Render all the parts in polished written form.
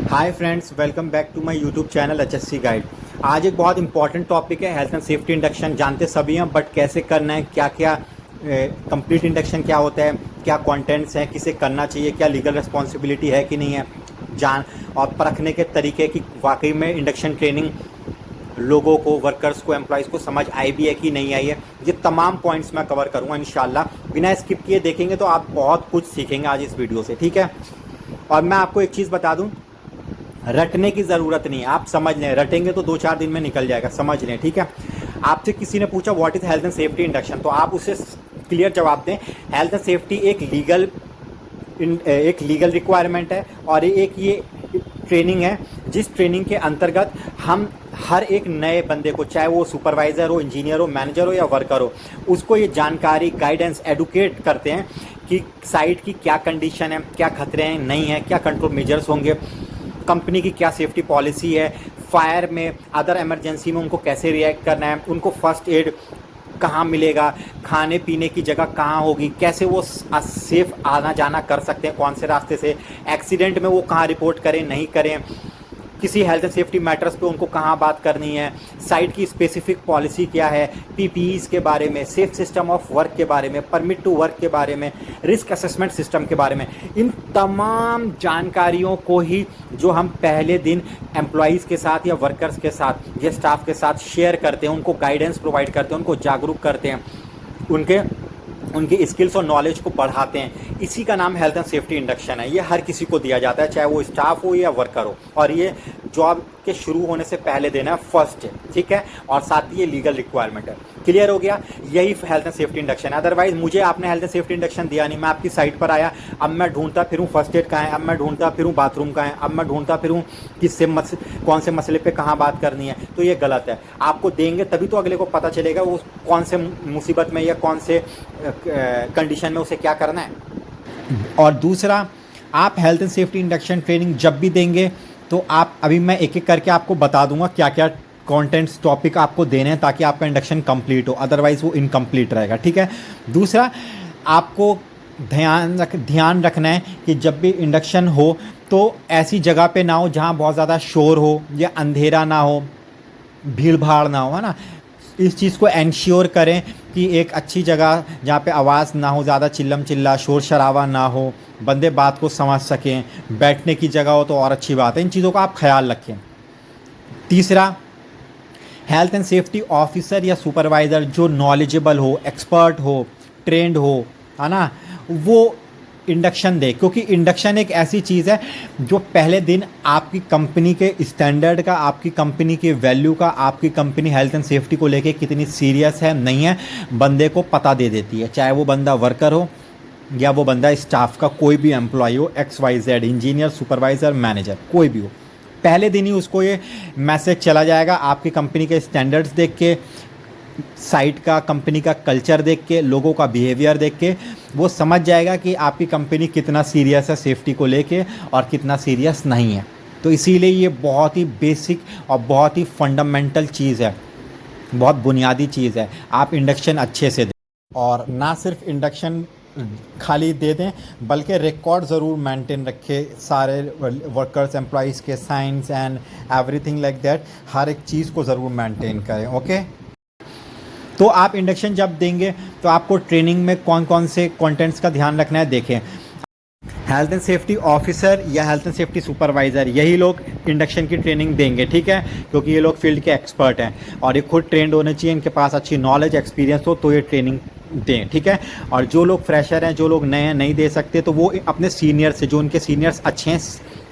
Hi friends, welcome back to my YouTube channel HSC guide. आज एक बहुत important topic है हेल्थ एंड सेफ्टी इंडक्शन। जानते सभी हैं, बट कैसे करना है, क्या क्या कंप्लीट इंडक्शन क्या होता है, क्या कंटेंट्स हैं, किसे करना चाहिए, क्या लीगल रिस्पॉन्सिबिलिटी है कि नहीं है, जान और परखने के तरीके की वाकई में इंडक्शन ट्रेनिंग लोगों को, वर्कर्स को, एम्प्लॉयज़ को समझ आई भी है कि नहीं आई है। ये तमाम पॉइंट्स मैं कवर करूँगा इंशाल्लाह। बिना स्किप किए देखेंगे तो आप बहुत कुछ सीखेंगे आज इस वीडियो से, ठीक है। और मैं आपको एक चीज़ बता दूं, रटने की ज़रूरत नहीं है, आप समझ लें। रटेंगे तो 2-4 दिन में निकल जाएगा, समझ लें, ठीक है। आपसे किसी ने पूछा what is health and safety induction, तो आप उसे क्लियर जवाब दें। हेल्थ एंड सेफ्टी एक लीगल रिक्वायरमेंट है और एक ये ट्रेनिंग है जिस ट्रेनिंग के अंतर्गत हम हर एक नए बंदे को, चाहे वो सुपरवाइज़र हो, इंजीनियर हो, मैनेजर हो या वर्कर हो, उसको ये जानकारी, गाइडेंस, एडुकेट करते हैं कि साइट की क्या कंडीशन है, क्या खतरे हैं, नहीं है, क्या कंट्रोल मेजर्स होंगे, कंपनी की क्या सेफ्टी पॉलिसी है, फायर में, अदर इमरजेंसी में उनको कैसे रिएक्ट करना है, उनको फर्स्ट एड कहाँ मिलेगा, खाने पीने की जगह कहाँ होगी, कैसे वो सेफ आना जाना कर सकते हैं, कौन से रास्ते से, एक्सीडेंट में वो कहाँ रिपोर्ट करें, नहीं करें, किसी हेल्थ एंड सेफ्टी मैटर्स पे उनको कहाँ बात करनी है, साइट की स्पेसिफिक पॉलिसी क्या है, पीपीईज के बारे में, सेफ सिस्टम ऑफ वर्क के बारे में, परमिट टू वर्क के बारे में, रिस्क असेसमेंट सिस्टम के बारे में। इन तमाम जानकारियों को ही जो हम पहले दिन एम्प्लॉयज़ के साथ या वर्कर्स के साथ या स्टाफ के साथ शेयर करते हैं, उनको गाइडेंस प्रोवाइड करते हैं, उनको जागरूक करते हैं, उनकी स्किल्स और नॉलेज को बढ़ाते हैं। इसी का नाम हेल्थ एंड सेफ्टी इंडक्शन है। ये हर किसी को दिया जाता है, चाहे वो स्टाफ हो या वर्कर हो, और ये जॉब के शुरू होने से पहले देना है, फर्स्ट है, ठीक है। और साथ ही ये लीगल रिक्वायरमेंट है। क्लियर हो गया? यही हेल्थ एंड सेफ्टी इंडक्शन है। अदरवाइज मुझे आपने हेल्थ एंड सेफ्टी इंडक्शन दिया नहीं, मैं आपकी साइट पर आया, अब मैं ढूंढता फिरूँ फर्स्ट एड कहाँ है, अब मैं ढूंढता फिरूँ बाथरूम कहाँ है, अब मैं ढूंढता फिरूँ कौन से मसले पे कहाँ बात करनी है, तो ये गलत है। आपको देंगे तभी तो अगले को पता चलेगा वो कौन से मुसीबत में या कौन से कंडीशन में उसे क्या करना है। और दूसरा, आप health and safety induction training जब भी देंगे तो आप, अभी मैं एक एक करके आपको बता दूंगा क्या क्या कंटेंट्स, टॉपिक आपको देने हैं ताकि आपका इंडक्शन कंप्लीट हो, अदरवाइज़ वो इनकम्प्लीट रहेगा, ठीक है। दूसरा, आपको ध्यान रखना है कि जब भी इंडक्शन हो तो ऐसी जगह पे ना हो जहाँ बहुत ज़्यादा शोर हो या अंधेरा ना हो, भीड़ भाड़ ना हो, है ना। इस चीज़ को एंश्योर करें कि एक अच्छी जगह जहाँ पे आवाज़ ना हो, ज़्यादा चिल्लम चिल्ला, शोर शराबा ना हो, बंदे बात को समझ सकें, बैठने की जगह हो तो और अच्छी बात है। इन चीज़ों का आप ख्याल रखें। तीसरा, हेल्थ एंड सेफ्टी ऑफिसर या सुपरवाइज़र जो नॉलेजेबल हो, एक्सपर्ट हो, ट्रेंड हो, है ना, वो इंडक्शन दे। क्योंकि इंडक्शन एक ऐसी चीज़ है जो पहले दिन आपकी कंपनी के स्टैंडर्ड का, आपकी कंपनी के वैल्यू का, आपकी कंपनी हेल्थ एंड सेफ्टी को लेके कितनी सीरियस है, नहीं है, बंदे को पता दे देती है। चाहे वो बंदा वर्कर हो या वो बंदा स्टाफ का कोई भी एम्प्लॉय हो, XYZ, इंजीनियर, सुपरवाइज़र, मैनेजर, कोई भी हो, पहले दिन ही उसको ये मैसेज चला जाएगा। आपकी कंपनी के स्टैंडर्ड्स देख के, साइट का, कंपनी का कल्चर देख के, लोगों का बिहेवियर देख के वो समझ जाएगा कि आपकी कंपनी कितना सीरियस है सेफ्टी को लेके और कितना सीरियस नहीं है। तो इसीलिए ये बहुत ही बेसिक और बहुत ही फंडामेंटल चीज़ है, बहुत बुनियादी चीज़ है। आप इंडक्शन अच्छे से दें, और ना सिर्फ इंडक्शन खाली दे दें बल्कि रिकॉर्ड ज़रूर मेंटेन रखें, सारे वर्कर्स, एम्प्लॉयज़ के science and everything like that, हर एक चीज़ को ज़रूर मेंटेन करें, ओके। तो आप इंडक्शन जब देंगे तो आपको ट्रेनिंग में कौन कौन से कंटेंट्स का ध्यान रखना है, देखें। हेल्थ एंड सेफ्टी ऑफिसर या हेल्थ एंड सेफ्टी सुपरवाइज़र, यही लोग इंडक्शन की ट्रेनिंग देंगे, ठीक है, क्योंकि ये लोग फील्ड के एक्सपर्ट हैं और ये खुद ट्रेंड होने चाहिए, इनके पास अच्छी नॉलेज, एक्सपीरियंस हो तो ये ट्रेनिंग दें, ठीक है। और जो लोग फ्रेशर हैं, जो लोग नए हैं, नहीं दे सकते, तो वो अपने सीनियर से, जो उनके सीनियर्स अच्छे हैं,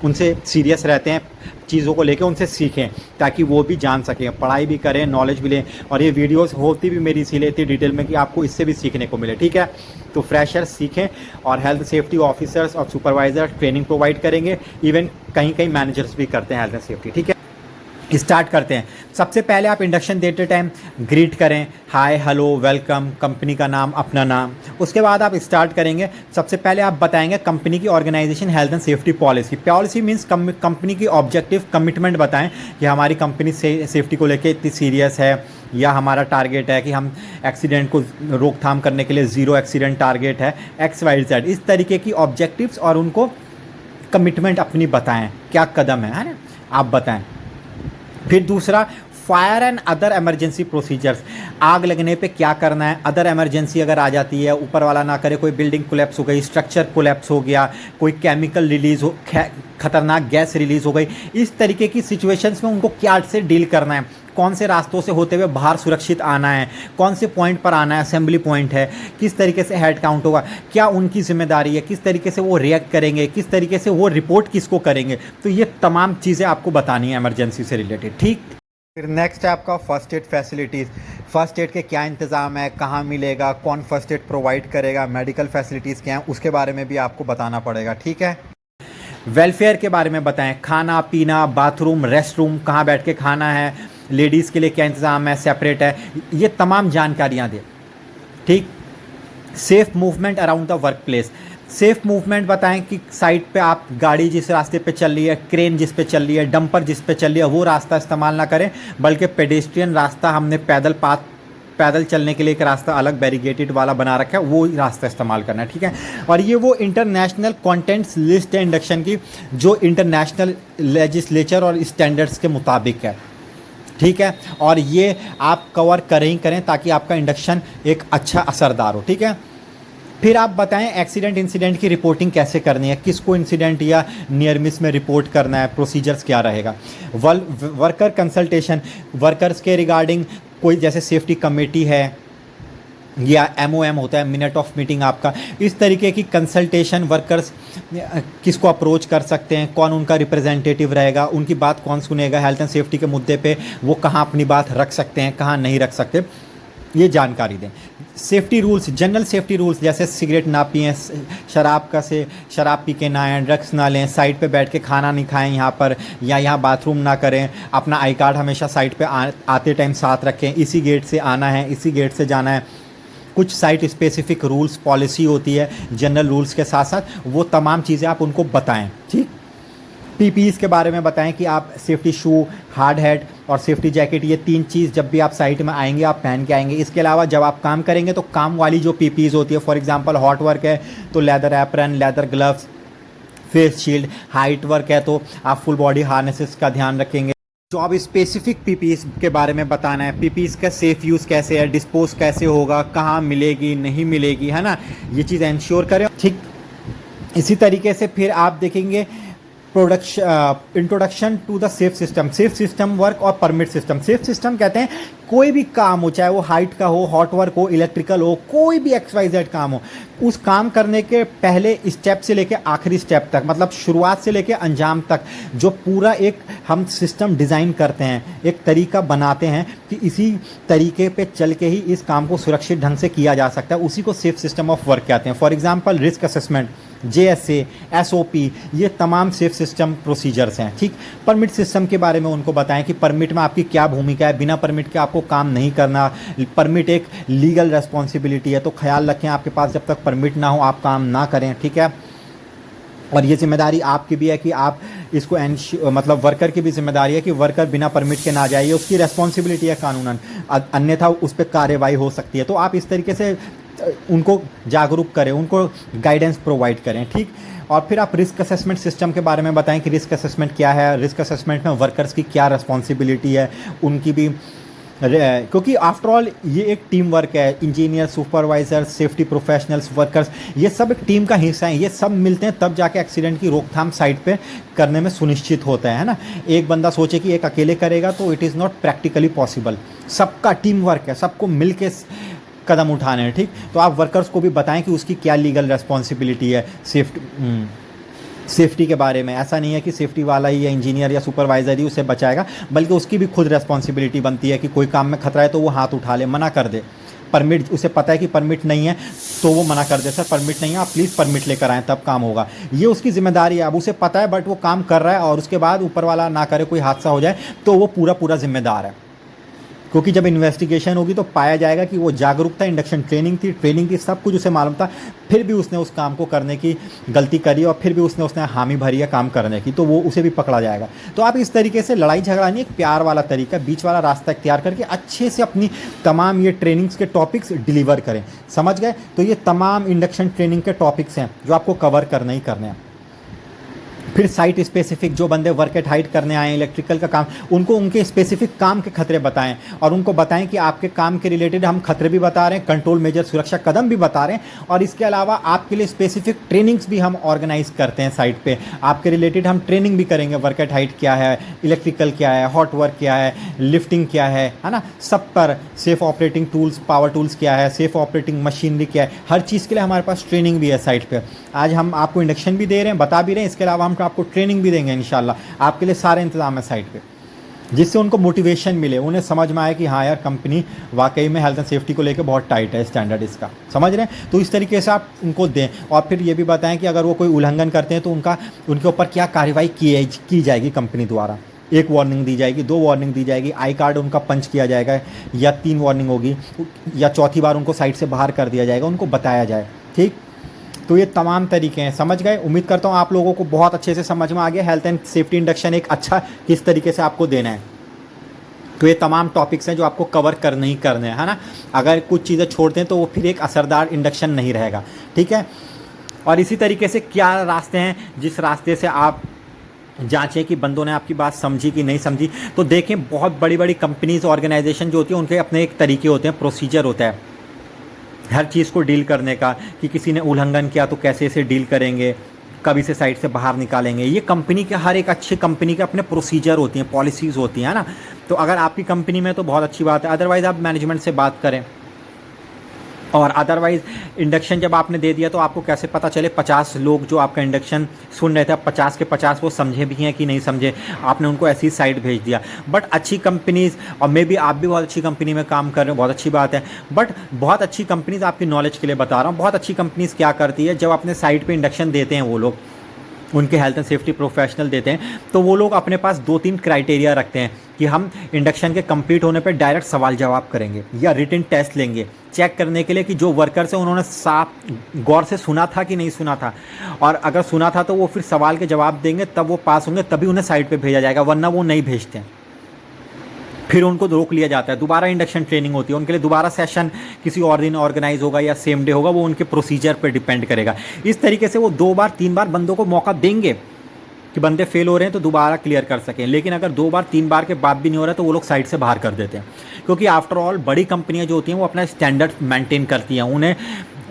उनसे सीरियस रहते हैं चीज़ों को लेकर, उनसे सीखें ताकि वो भी जान सकें, पढ़ाई भी करें, नॉलेज भी लें। और ये वीडियोस होती भी मेरी इसीलिए इतनी डिटेल में कि आपको इससे भी सीखने को मिले, ठीक है। तो फ्रेशर्स सीखें और हेल्थ सेफ्टी ऑफिसर्स और सुपरवाइज़र ट्रेनिंग प्रोवाइड करेंगे, इवन कहीं कहीं मैनेजर्स भी करते हैं हेल्थ एंड सेफ्टी, ठीक है। स्टार्ट करते हैं। सबसे पहले आप इंडक्शन देते टाइम ग्रीट करें, हाय, हेलो, वेलकम, कंपनी का नाम, अपना नाम। उसके बाद आप स्टार्ट करेंगे। सबसे पहले आप बताएंगे कंपनी की organisation health and safety policy. Policy means company की ऑब्जेक्टिव, कमिटमेंट बताएं कि हमारी कंपनी सेफ्टी को लेकर इतनी सीरियस है, या हमारा टारगेट है कि हम एक्सीडेंट को रोकथाम करने के लिए 0 एक्सीडेंट टारगेट है, XYZ। इस तरीके की ऑब्जेक्टिव्स और उनको कमिटमेंट अपनी बताएं, क्या कदम है ना, आप बताएं। फिर दूसरा, fire and other emergency procedures, आग लगने पे क्या करना है, अदर इमरजेंसी अगर आ जाती है, ऊपर वाला ना करे, कोई बिल्डिंग कोलैप्स हो गई, स्ट्रक्चर कोलैप्स हो गया, कोई केमिकल रिलीज हो, खतरनाक गैस रिलीज हो गई, इस तरीके की सिचुएशंस में उनको क्या से डील करना है, कौन से रास्तों से होते हुए बाहर सुरक्षित आना है, कौन से पॉइंट पर आना है, असेंबली पॉइंट है, किस तरीके से हेड काउंट होगा, क्या उनकी जिम्मेदारी है, किस तरीके से वो रिएक्ट करेंगे, किस तरीके से वो रिपोर्ट किसको करेंगे। तो ये तमाम चीज़ें आपको बतानी है इमरजेंसी से रिलेटेड, ठीक। फिर नेक्स्ट है आपका first aid facilities. First aid के क्या इंतज़ाम है, कहाँ मिलेगा, कौन फर्स्ट एड प्रोवाइड करेगा, मेडिकल फैसिलिटीज़ क्या हैं, उसके बारे में भी आपको बताना पड़ेगा, ठीक है। वेलफेयर के बारे में बताएं, खाना पीना, बाथरूम, रेस्ट रूम, कहाँ बैठ के खाना है, लेडीज़ के लिए क्या इंतज़ाम है, सेपरेट है, ये तमाम जानकारियाँ दें, ठीक। Safe movement around the work place, safe movement बताएं कि साइड पे आप गाड़ी जिस रास्ते पे चल रही है, क्रेन जिस पे चल रही है, डंपर जिस पे चल रही है, वो रास्ता इस्तेमाल ना करें, बल्कि पेडेस्ट्रियन रास्ता हमने पैदल चलने के लिए एक रास्ता अलग बैरिगेटेड वाला बना रखा है, वो रास्ता इस्तेमाल करना है, ठीक है। और ये वो इंटरनेशनल कंटेंट्स लिस्ट है इंडक्शन की, जो इंटरनेशनल लेजिस्लेचर और स्टैंडर्ड्स के मुताबिक है, ठीक है। और ये आप कवर करें ही करें ताकि आपका इंडक्शन एक अच्छा असरदार हो, ठीक है। फिर आप बताएं एक्सीडेंट इंसिडेंट की रिपोर्टिंग कैसे करनी है, किसको इंसिडेंट या नियर मिस में रिपोर्ट करना है, प्रोसीजर्स क्या रहेगा। वर्कर कंसल्टेशन, वर्कर्स के रिगार्डिंग कोई जैसे सेफ्टी कमेटी है या MOM होता है, मिनट ऑफ मीटिंग आपका, इस तरीके की कंसल्टेशन वर्कर्स किसको अप्रोच कर सकते हैं, कौन उनका रिप्रेजेंटेटिव रहेगा, उनकी बात कौन सुनेगा, हेल्थ एंड सेफ्टी के मुद्दे पे वो कहाँ अपनी बात रख सकते हैं, कहाँ नहीं रख सकते, ये जानकारी दें। Safety rules, general safety rules, जैसे सिगरेट ना पिएं, शराब पी के ना आएँ, ड्रग्स ना लें, साइड पे बैठ के खाना नहीं खाएं यहाँ पर, या यहाँ बाथरूम ना करें, अपना आई कार्ड हमेशा साइड पे आते टाइम साथ रखें, इसी गेट से आना है, इसी गेट से जाना है। कुछ साइट स्पेसिफिक रूल्स पॉलिसी होती है जनरल रूल्स के साथ साथ, वो तमाम चीज़ें आप उनको बताएं, ठीक। PPEs के बारे में बताएं कि आप सेफ्टी शू, हार्ड हैट और सेफ्टी जैकेट, ये 3 चीज़ जब भी आप साइट में आएंगे आप पहन के आएंगे। इसके अलावा जब आप काम करेंगे तो काम वाली जो PPEs होती है, फॉर एग्जांपल हॉट वर्क है तो leather apron, leather gloves, face shield, height work है तो आप फुल बॉडी हार्नेसेस का ध्यान रखेंगे। जो आप स्पेसिफिक PPEs के बारे में बताना है, PPEs का सेफ़ यूज़ कैसे है, डिस्पोज कैसे होगा, कहाँ मिलेगी नहीं मिलेगी, है ना, ये चीज़ इंश्योर करें, ठीक। इसी तरीके से फिर आप देखेंगे introduction to the safe system work और परमिट सिस्टम। सेफ सिस्टम कहते हैं कोई भी काम हो, चाहे वो हाइट का हो, हॉट वर्क हो, इलेक्ट्रिकल हो, कोई भी XYZ काम हो, उस काम करने के पहले स्टेप से लेके आखिरी स्टेप तक, मतलब शुरुआत से लेके अंजाम तक, जो पूरा एक हम सिस्टम डिज़ाइन करते हैं, एक तरीका बनाते हैं कि इसी तरीके पे चल के ही इस काम को सुरक्षित ढंग से किया जा सकता है, उसी को सेफ सिस्टम ऑफ वर्क कहते हैं। For example risk assessment, JSA, SOP, ये तमाम सेफ सिस्टम प्रोसीजर्स हैं, ठीक। परमिट सिस्टम के बारे में उनको बताएं कि परमिट में आपकी क्या भूमिका है, बिना परमिट के आपको काम नहीं करना, परमिट एक लीगल रेस्पॉन्सिबिलिटी है, तो ख्याल रखें आपके पास जब तक परमिट ना हो आप काम ना करें, ठीक है। और ये जिम्मेदारी आपकी भी है कि आप इसको मतलब वर्कर की भी जिम्मेदारी है कि वर्कर बिना परमिट के ना जाए, ये उसकी रेस्पॉन्सिबिलिटी है कानूनन, अन्यथा उस पर कार्रवाई हो सकती है। तो आप इस तरीके से उनको जागरूक करें, उनको गाइडेंस प्रोवाइड करें, ठीक। और फिर आप रिस्क असेसमेंट सिस्टम के बारे में बताएं कि रिस्क असेसमेंट क्या है, रिस्क असेसमेंट में वर्कर्स की क्या रिस्पॉन्सिबिलिटी है, उनकी भी, क्योंकि आफ्टर ऑल ये एक टीम वर्क है, engineer, supervisor, safety professionals, workers, ये सब एक टीम का हिस्सा है, ये सब मिलते हैं तब जाके एक्सीडेंट की रोकथाम साइट पे करने में सुनिश्चित होता है ना। एक बंदा सोचे कि एक अकेले करेगा तो it is not practically possible, सबका टीम वर्क है, सबको मिल के कदम उठाने हैं, ठीक। तो आप वर्कर्स को भी बताएं कि उसकी क्या लीगल रेस्पॉन्सिबिलिटी है सेफ्टी के बारे में। ऐसा नहीं है कि सेफ्टी वाला ही या इंजीनियर या सुपरवाइज़र ही उसे बचाएगा, बल्कि उसकी भी खुद रेस्पॉन्सिबिलिटी बनती है कि कोई काम में खतरा है तो वो हाथ उठा ले, मना कर दे। परमिट, उसे पता है कि परमिट नहीं है तो वो मना कर दे, सर परमिट नहीं है, आप प्लीज़ परमिट लेकर आएँ तब काम होगा, ये उसकी जिम्मेदारी है। अब उसे पता है बट वो काम कर रहा है और उसके बाद ऊपर वाला ना करे, कोई हादसा हो जाए तो वो पूरा जिम्मेदार है, क्योंकि जब इन्वेस्टिगेशन होगी तो पाया जाएगा कि वो जागरूकता, इंडक्शन ट्रेनिंग थी, सब कुछ उसे मालूम था, फिर भी उसने उस काम को करने की गलती करी और फिर भी उसने हामी भरी है काम करने की, तो वो उसे भी पकड़ा जाएगा। तो आप इस तरीके से लड़ाई झगड़ा नहीं, एक प्यार वाला तरीका, बीच वाला रास्ता इख्तियार करके अच्छे से अपनी तमाम ये ट्रेनिंग्स के टॉपिक्स डिलीवर करें, समझ गए। तो ये तमाम इंडक्शन ट्रेनिंग के टॉपिक्स हैं जो आपको कवर करने ही करने हैं। फिर साइट स्पेसिफिक जो बंदे वर्क एट हाइट करने आए हैं इलेक्ट्रिकल का काम, उनको उनके स्पेसिफिक काम के खतरे बताएं और उनको बताएं कि आपके काम के रिलेटेड हम खतरे भी बता रहे हैं, कंट्रोल मेजर सुरक्षा कदम भी बता रहे हैं, और इसके अलावा आपके लिए स्पेसिफिक ट्रेनिंग्स भी हम ऑर्गेनाइज करते हैं साइट पे। आपके रिलेटेड हम ट्रेनिंग भी करेंगे, वर्क एट हाइट क्या है, इलेक्ट्रिकल क्या है, हॉट वर्क क्या है, लिफ्टिंग क्या है ना, सब पर safe operating tools, power tools क्या है, सेफ ऑपरेटिंग मशीनरी क्या है, हर चीज़ के लिए हमारे पास ट्रेनिंग भी है साइट पे। आज हम आपको इंडक्शन भी दे रहे हैं, बता भी रहे हैं, इसके अलावा हम आपको ट्रेनिंग भी देंगे इंशाल्लाह। आपके लिए सारे इंतजाम है साइट पे, जिससे उनको मोटिवेशन मिले, उन्हें समझ में आए कि हाँ यार कंपनी वाकई में हेल्थ एंड सेफ्टी को लेकर बहुत टाइट है, स्टैंडर्ड इसका, समझ रहे हैं। तो इस तरीके से आप उनको दें और फिर ये भी बताएं कि अगर वो कोई उल्लंघन करते हैं तो उनके ऊपर क्या कार्रवाई की जाएगी कंपनी द्वारा। 1 वार्निंग दी जाएगी, 2 वार्निंग दी जाएगी, आई कार्ड उनका पंच किया जाएगा, या 3 वार्निंग होगी, या चौथी बार उनको साइट से बाहर कर दिया जाएगा, उनको बताया जाए। ठीक, तो ये तमाम तरीके हैं, समझ गए। उम्मीद करता हूँ आप लोगों को बहुत अच्छे से समझ में आ गया हेल्थ एंड सेफ्टी इंडक्शन एक अच्छा किस तरीके से आपको देना है। तो ये तमाम टॉपिक्स हैं जो आपको कवर करने ही करने हैं, है ना। अगर कुछ चीज़ें छोड़ते हैं तो वो फिर एक असरदार इंडक्शन नहीं रहेगा, ठीक है। और इसी तरीके से क्या रास्ते हैं जिस रास्ते से आप जांचें कि बंदों ने आपकी बात समझी कि नहीं समझी। तो देखें, बहुत बड़ी बड़ी कंपनीज ऑर्गेनाइजेशन जो होती है उनके अपने एक तरीके होते हैं, प्रोसीजर होता है हर चीज़ को डील करने का, कि किसी ने उल्लंघन किया तो कैसे इसे डील करेंगे, कब इसे साइट से बाहर निकालेंगे। ये कंपनी के, हर एक अच्छी कंपनी के अपने प्रोसीजर होती हैं, पॉलिसीज़ होती हैं ना। तो अगर आपकी कंपनी में तो बहुत अच्छी बात है, अदरवाइज़ आप मैनेजमेंट से बात करें। और अदरवाइज़ इंडक्शन जब आपने दे दिया तो आपको कैसे पता चले 50 लोग जो आपका इंडक्शन सुन रहे थे, अब 50 के 50 वो समझे भी हैं कि नहीं समझे, आपने उनको ऐसी साइट भेज दिया। बट अच्छी कंपनीज़, और मे बी आप भी बहुत अच्छी कंपनी में काम कर रहे हो, बहुत अच्छी बात है, बट बहुत अच्छी कंपनीज़, आपकी नॉलेज के लिए बता रहा हूँ, बहुत अच्छी कंपनीज़ क्या करती है, जब अपने साइट पर इंडक्शन देते हैं वो लोग, उनके हेल्थ एंड सेफ्टी प्रोफेशनल देते हैं, तो वो लोग अपने पास 2-3 क्राइटेरिया रखते हैं कि हम इंडक्शन के कंप्लीट होने पर डायरेक्ट सवाल जवाब करेंगे या रिटन टेस्ट लेंगे, चेक करने के लिए कि जो वर्कर्स हैं उन्होंने साफ गौर से सुना था कि नहीं सुना था, और अगर सुना था तो वो फिर सवाल के जवाब देंगे, तब वो पास होंगे, तभी उन्हें साइट पे भेजा जाएगा, वरना वो नहीं भेजते हैं। फिर उनको रोक लिया जाता है, दोबारा इंडक्शन ट्रेनिंग होती है, उनके लिए दोबारा सेशन किसी और दिन ऑर्गेनाइज होगा या सेम डे होगा, वो उनके प्रोसीजर पर डिपेंड करेगा। इस तरीके से वो 2 बार 3 बार बंदों को मौका देंगे कि बंदे फेल हो रहे हैं तो दोबारा क्लियर कर सकें। लेकिन अगर 2 बार 3 बार के बाद भी नहीं हो रहा तो वो लोग साइट से बाहर कर देते हैं, क्योंकि आफ्टर ऑल बड़ी कंपनियां जो होती हैं वो अपना स्टैंडर्ड मेंटेन करती हैं, उन्हें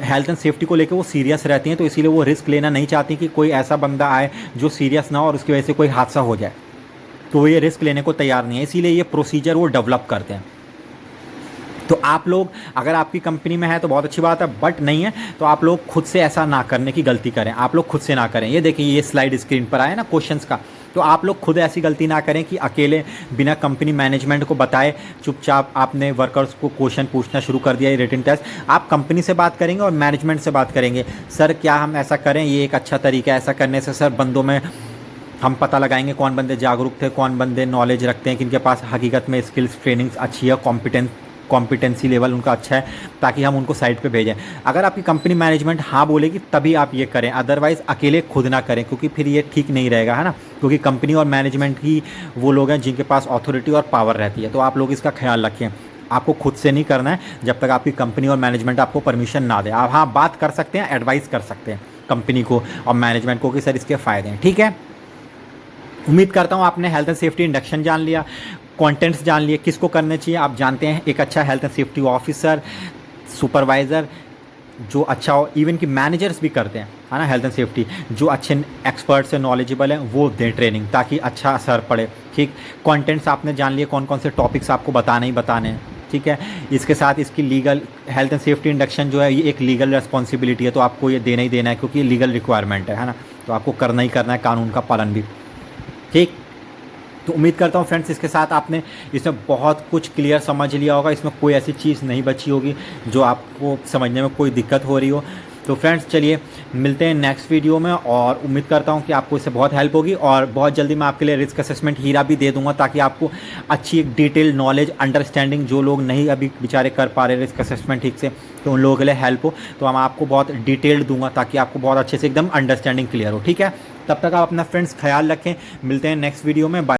हेल्थ एंड सेफ्टी को लेकर वो सीरियस रहती हैं, तो इसीलिए वो रिस्क लेना नहीं चाहती कि कोई ऐसा बंदा आए जो सीरियस ना हो और उसकी वजह से कोई हादसा हो जाए, तो वो ये रिस्क लेने को तैयार नहीं है, इसीलिए ये प्रोसीजर वो डेवलप करते हैं। तो आप लोग, अगर आपकी कंपनी में है तो बहुत अच्छी बात है, बट नहीं है तो आप लोग खुद से ऐसा ना करने की गलती करें, आप लोग खुद से ना करें। ये देखिए, ये स्लाइड स्क्रीन पर आया ना क्वेश्चंस का, तो आप लोग खुद ऐसी गलती ना करें कि अकेले बिना कंपनी मैनेजमेंट को बताए चुपचाप आपने वर्कर्स को क्वेश्चन पूछना शुरू कर दिया, ये रिटन टेस्ट। आप कंपनी से बात करेंगे और मैनेजमेंट से बात करेंगे, सर क्या हम ऐसा करें, ये एक अच्छा तरीका है, ऐसा करने से सर बंदों में हम पता लगाएंगे कौन बंदे जागरूक थे, कौन बंदे नॉलेज रखते हैं, किनके पास हकीकत में स्किल्स ट्रेनिंग्स अच्छी है, कॉम्पिटेंसी लेवल उनका अच्छा है, ताकि हम उनको साइट पे भेजें। अगर आपकी कंपनी मैनेजमेंट हाँ बोलेगी तभी आप ये करें, अदरवाइज़ अकेले खुद ना करें, क्योंकि फिर ये ठीक नहीं रहेगा, है ना। क्योंकि कंपनी और मैनेजमेंट ही वो लोग हैं जिनके पास अथॉरिटी और पावर रहती है, तो आप लोग इसका ख्याल रखें। आपको खुद से नहीं करना है जब तक आपकी कंपनी और मैनेजमेंट आपको परमिशन ना दे। आप हाँ बात कर सकते हैं, एडवाइस कर सकते हैं कंपनी को और मैनेजमेंट को कि सर इसके फ़ायदे हैं, ठीक है। उम्मीद करता हूँ आपने हेल्थ एंड सेफ्टी इंडक्शन जान लिया, कंटेंट्स जान लिए, किसको करने चाहिए आप जानते हैं। एक अच्छा health and safety officer, supervisor जो अच्छा हो, इवन कि मैनेजर्स भी करते हैं, है ना, हेल्थ एंड सेफ्टी, जो अच्छे एक्सपर्ट्स हैं, नॉलेजेबल हैं, वो दें ट्रेनिंग ताकि अच्छा असर पड़े। ठीक, कंटेंट्स आपने जान लिए, कौन कौन से टॉपिक्स आपको बताने ही बताने हैं, ठीक है। इसके साथ इसकी legal, health and safety induction जो है ये एक लीगल रिस्पॉन्सिबिलिटी है, तो आपको ये देना ही देना है, क्योंकि ये लीगल रिक्वायरमेंट है ना, तो आपको करना ही करना है, कानून का पालन भी, ठीक। तो उम्मीद करता हूँ फ्रेंड्स इसके साथ आपने इसमें बहुत कुछ क्लियर समझ लिया होगा, इसमें कोई ऐसी चीज़ नहीं बची होगी जो आपको समझने में कोई दिक्कत हो रही हो। तो फ्रेंड्स चलिए मिलते हैं नेक्स्ट वीडियो में, और उम्मीद करता हूँ कि आपको इससे बहुत हेल्प होगी, और बहुत जल्दी मैं आपके लिए रिस्क असेसमेंट हीरा भी दे दूँगा, ताकि आपको अच्छी एक डिटेल नॉलेज, अंडरस्टैंडिंग, जो लोग नहीं अभी बेचारे कर पा रहे रिस्क असेसमेंट ठीक से, तो उन लोगों के लिए हेल्प हो, तो मैं आपको बहुत डिटेल्ड दूंगा ताकि आपको बहुत अच्छे से एकदम अंडरस्टैंडिंग क्लियर हो, ठीक है। तब तक आप अपना फ्रेंड्स ख्याल रखें, मिलते हैं नेक्स्ट वीडियो में, बाय।